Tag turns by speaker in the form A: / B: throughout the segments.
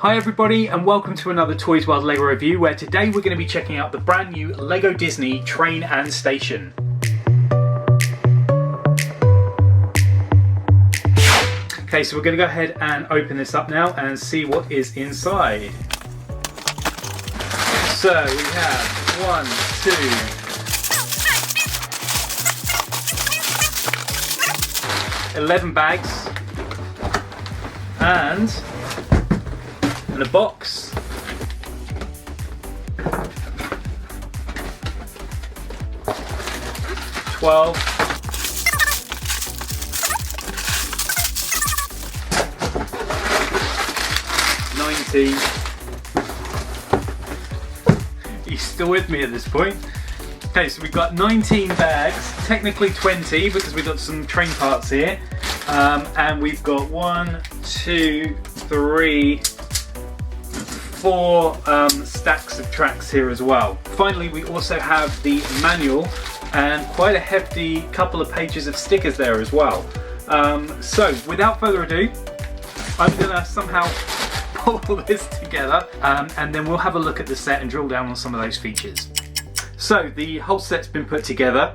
A: Hi everybody and welcome to another Toys World LEGO review, where today we're going to be checking out the brand new LEGO Disney train and station. Okay, so we're going to go ahead and open this up now and see what is inside. So we have 1, 2, 11 bags and a box, 12, 19. He's still with me at this point. Okay, so we've got 19 bags, technically 20 because we've got some train parts here, and we've got 1, 2, 3, 4 stacks of tracks here as well. Finally, we also have the manual and quite a hefty couple of pages of stickers there as well. So without further ado, I'm gonna somehow pull this together and then we'll have a look at the set and drill down on some of those features. So the whole set's been put together.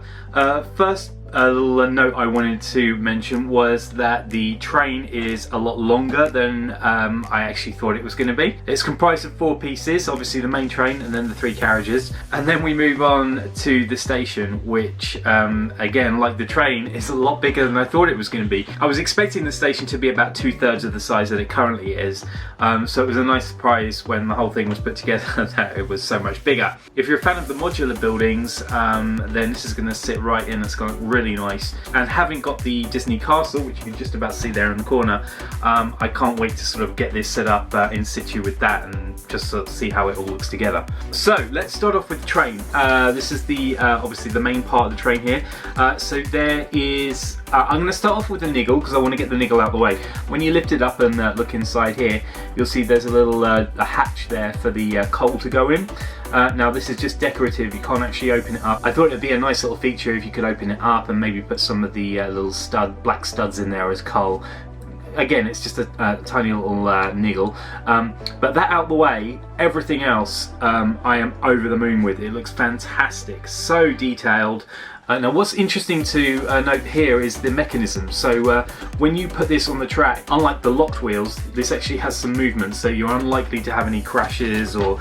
A: First, a little note I wanted to mention was that the train is a lot longer than I actually thought it was going to be. It's comprised of 4 pieces, obviously the main train and then the 3 carriages. And then we move on to the station, which again, like the train, is a lot bigger than I thought it was going to be. I was expecting the station to be about 2/3 of the size that it currently is. So it was a nice surprise when the whole thing was put together that it was so much bigger. If you're a fan of the modular buildings, then this is going to sit right in. It's going really nice, and having got the Disney Castle, which you can just about see there in the corner, I can't wait to sort of get this set up in situ with that and just sort of see how it all looks together. So let's start off with the train. This is the obviously the main part of the train here. So there is I'm going to start off with the niggle because I want to get the niggle out of the way. When you lift it up and look inside here, you'll see there's a little a hatch there for the coal to go in. Now this is just decorative, you can't actually open it up. I thought it'd be a nice little feature if you could open it up and maybe put some of the little black studs in there as coal. Again, it's just a tiny little niggle. But that out the way, everything else I am over the moon with. It looks fantastic, so detailed. Now what's interesting to note here is the mechanism. So when you put this on the track, unlike the locked wheels, this actually has some movement, so you're unlikely to have any crashes or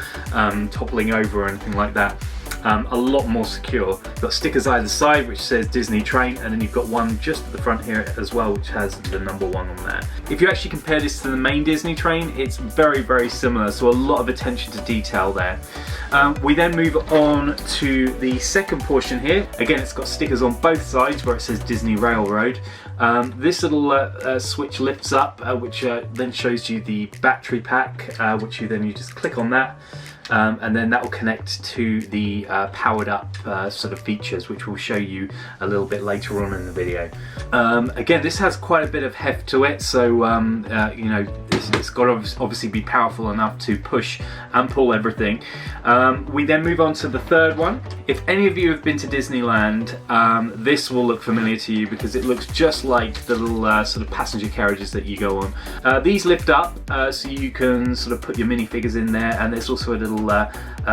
A: toppling over or anything like that. A lot more secure. You've got stickers either side which says Disney Train, and then you've got one just at the front here as well which has the number 1 on there. If you actually compare this to the main Disney Train, it's very, very similar, so a lot of attention to detail there. We then move on to the second portion here. Again, it's got stickers on both sides where it says Disney Railroad. This little switch lifts up, which then shows you the battery pack, which you just click on that. And then that will connect to the powered up sort of features, which we'll show you a little bit later on in the video. Again, this has quite a bit of heft to it, so you know, it's got to obviously be powerful enough to push and pull everything. We then move on to the third one. If any of you have been to Disneyland, this will look familiar to you because it looks just like the little sort of passenger carriages that you go on. These lift up so you can sort of put your minifigures in there, and there's also a little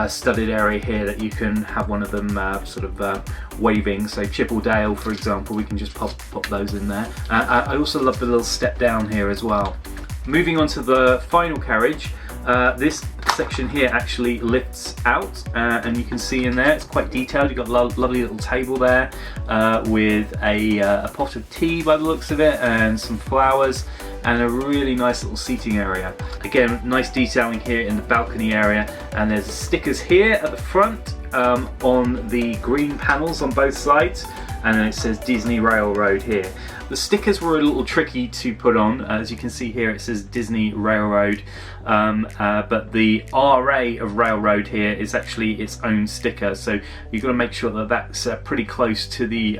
A: studded area here that you can have one of them sort of waving. So Chip or Dale, for example, we can just pop those in there. I also love the little step down here as well. Moving on to the final carriage, this section here actually lifts out, and you can see in there it's quite detailed. You've got a lovely little table there with a pot of tea by the looks of it, and some flowers, and a really nice little seating area. Again, nice detailing here in the balcony area, and there's stickers here at the front on the green panels on both sides, and then it says Disney Railroad here. The stickers were a little tricky to put on. As you can see here, it says Disney Railroad, but the RA of Railroad here is actually its own sticker, so you've got to make sure that that's pretty close to the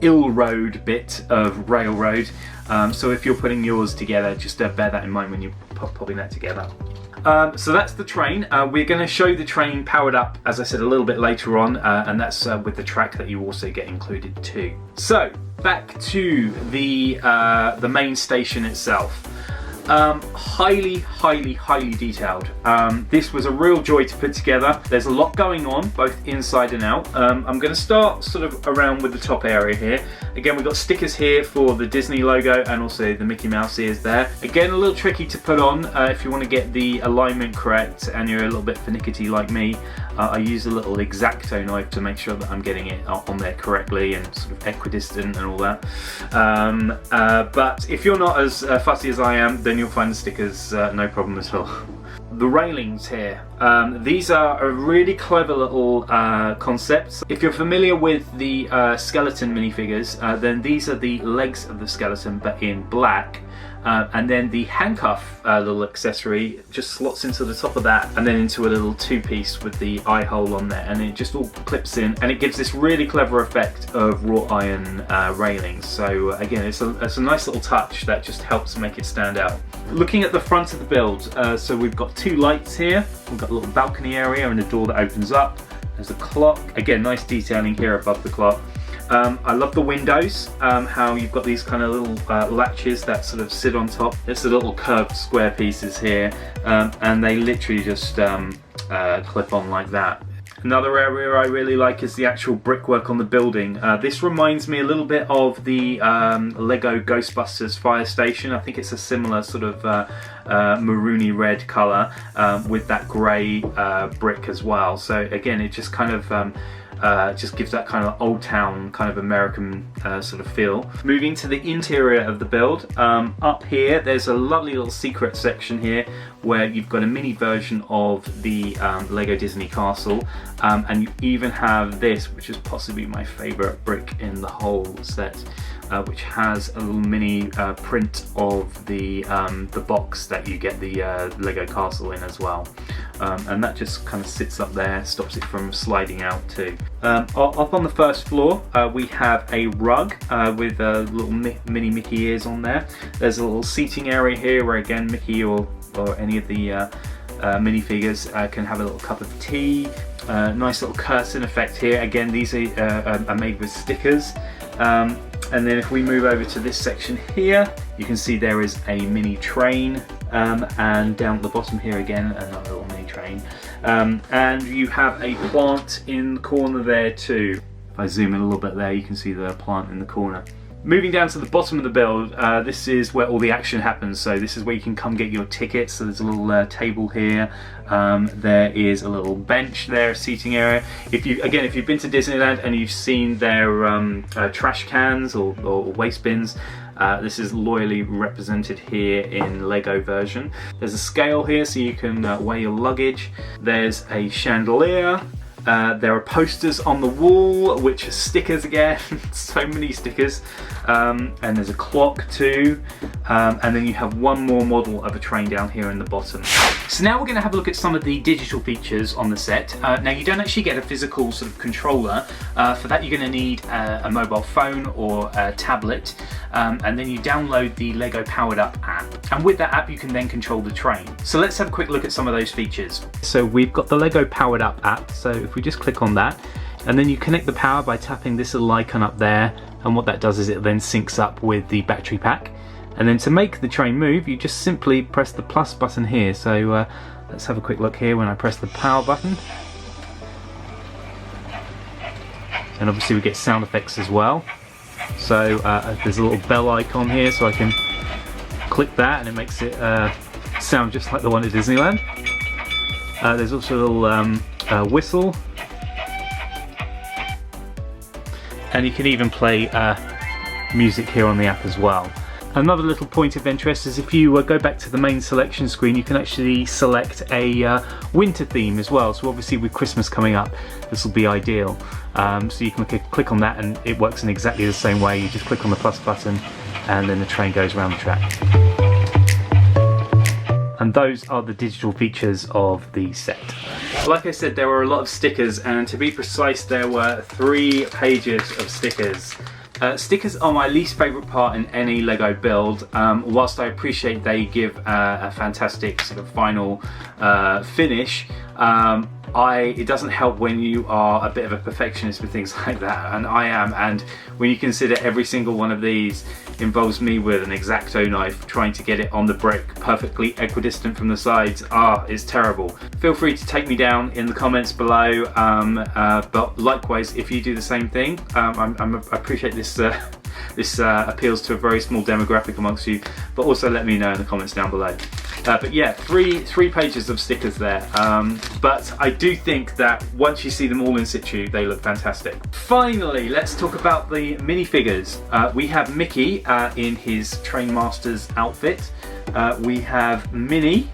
A: ill road bit of Railroad. So if you're putting yours together, just bear that in mind when you're popping that together. So that's the train. We're going to show the train powered up, as I said, a little bit later on, and that's with the track that you also get included too. So back to the main station itself. Highly detailed. This was a real joy to put together. There's a lot going on, both inside and out. I'm going to start sort of around with the top area here. Again, we've got stickers here for the Disney logo and also the Mickey Mouse ears there. Again, a little tricky to put on if you want to get the alignment correct and you're a little bit finicky like me. I use a little X-Acto knife to make sure that I'm getting it on there correctly and sort of equidistant and all that. But if you're not as fussy as I am, then you'll find the stickers no problem at all. The railings here, these are a really clever little concept. If you're familiar with the skeleton minifigures, then these are the legs of the skeleton but in black. And then the handcuff little accessory just slots into the top of that and then into a little two-piece with the eye hole on there, and it just all clips in and it gives this really clever effect of wrought iron railings. So again, it's a nice little touch that just helps make it stand out. Looking at the front of the build, so we've got two lights here, we've got a little balcony area and a door that opens up. There's a clock, again nice detailing here above the clock. I love the windows, how you've got these kind of little latches that sort of sit on top. It's the little curved square pieces here, and they literally just clip on like that. Another area I really like is the actual brickwork on the building. This reminds me a little bit of the Lego Ghostbusters fire station. I think it's a similar sort of maroony red colour with that grey brick as well. So again, it just kind of just gives that kind of old town, kind of American sort of feel. Moving to the interior of the build, up here there's a lovely little secret section here where you've got a mini version of the Lego Disney Castle, and you even have this, which is possibly my favourite brick in the whole set, which has a little mini print of the box that you get the Lego Castle in as well. And that just kind of sits up there, stops it from sliding out too. Up on the first floor, we have a rug with little mini Mickey ears on there. There's a little seating area here where again Mickey or any of the minifigures can have a little cup of tea. Nice little curtain effect here. Again, these are made with stickers. And then if we move over to this section here, you can see there is a mini train, and down at the bottom here again another little mini train, and you have a plant in the corner there too. If I zoom in a little bit there, you can see the plant in the corner. Moving down to the bottom of the build, this is where all the action happens. So this is where you can come get your tickets. So there's a little table here. There is a little bench there, a seating area. If you've been to Disneyland and you've seen their trash cans or waste bins, this is loyally represented here in Lego version. There's a scale here so you can weigh your luggage. There's a chandelier. There are posters on the wall, which are stickers again, so many stickers, and there's a clock too, and then you have one more model of a train down here in the bottom. So now we're going to have a look at some of the digital features on the set. Now you don't actually get a physical sort of controller. For that you're going to need a mobile phone or a tablet, and then you download the Lego Powered Up app, and with that app you can then control the train. So let's have a quick look at some of those features. So we've got the Lego Powered Up app, so if we just click on that, and then you connect the power by tapping this little icon up there, and what that does is it then syncs up with the battery pack. And then to make the train move, you just simply press the plus button here. So let's have a quick look here when I press the power button. And obviously we get sound effects as well. So there's a little bell icon here, so I can click that and it makes it sound just like the one at Disneyland. There's also a little whistle. And you can even play music here on the app as well. Another little point of interest is if you go back to the main selection screen, you can actually select a winter theme as well. So obviously with Christmas coming up, this will be ideal. So you can click on that and it works in exactly the same way. You just click on the plus button and then the train goes around the track. And those are the digital features of the set. Like I said, there were a lot of stickers, and to be precise, there were 3 pages of stickers. Stickers are my least favourite part in any Lego build. Whilst I appreciate they give a fantastic sort of final finish, it doesn't help when you are a bit of a perfectionist with things like that, and I am, and when you consider every single one of these involves me with an X-Acto knife trying to get it on the brick perfectly equidistant from the sides, it's terrible. Feel free to take me down in the comments below, but likewise if you do the same thing. I appreciate this this appeals to a very small demographic amongst you, but also let me know in the comments down below. But yeah, three pages of stickers there, but I do think that once you see them all in situ, they look fantastic. Finally, let's talk about the minifigures. We have Mickey in his Trainmaster's outfit. We have Minnie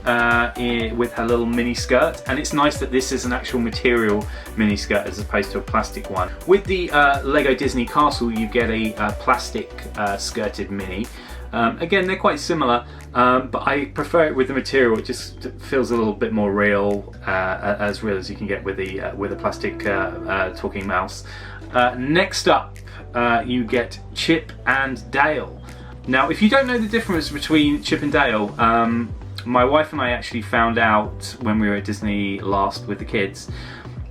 A: with her little mini skirt, and it's nice that this is an actual material mini skirt as opposed to a plastic one. With the Lego Disney Castle, you get a plastic skirted Minnie. Again, they're quite similar, but I prefer it with the material. It just feels a little bit more real as you can get with a plastic talking mouse. Next up, you get Chip and Dale. Now, if you don't know the difference between Chip and Dale, my wife and I actually found out when we were at Disney last with the kids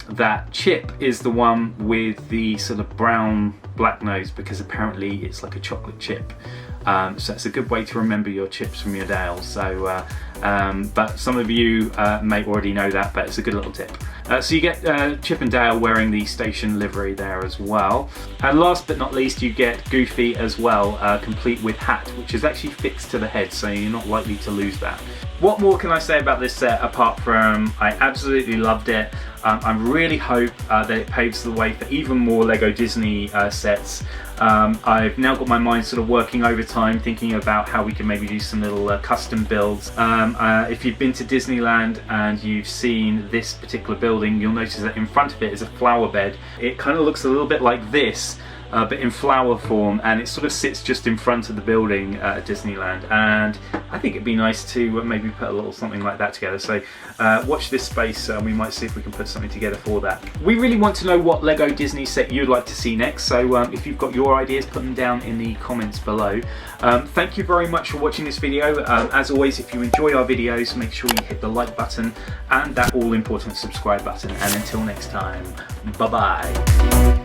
A: that Chip is the one with the sort of brown black nose, because apparently it's like a chocolate chip. So it's a good way to remember your chips from your Dales. So, but some of you may already know that, but it's a good little tip. So you get Chip and Dale wearing the station livery there as well. And last but not least, you get Goofy as well, complete with hat, which is actually fixed to the head, so you're not likely to lose that. What more can I say about this set apart from I absolutely loved it. I really hope that it paves the way for even more Lego Disney sets. I've now got my mind sort of working overtime, thinking about how we can maybe do some little custom builds. If you've been to Disneyland and you've seen this particular building, you'll notice that in front of it is a flower bed. It kind of looks a little bit like this, but in flower form, and it sort of sits just in front of the building at Disneyland, and I think it'd be nice to maybe put a little something like that together. So watch this space, we might see if we can put something together for that. We really want to know what Lego Disney set you'd like to see next, so if you've got your ideas, put them down in the comments below. Thank you very much for watching this video. As always, if you enjoy our videos, make sure you hit the like button and that all important subscribe button, and until next time, bye bye.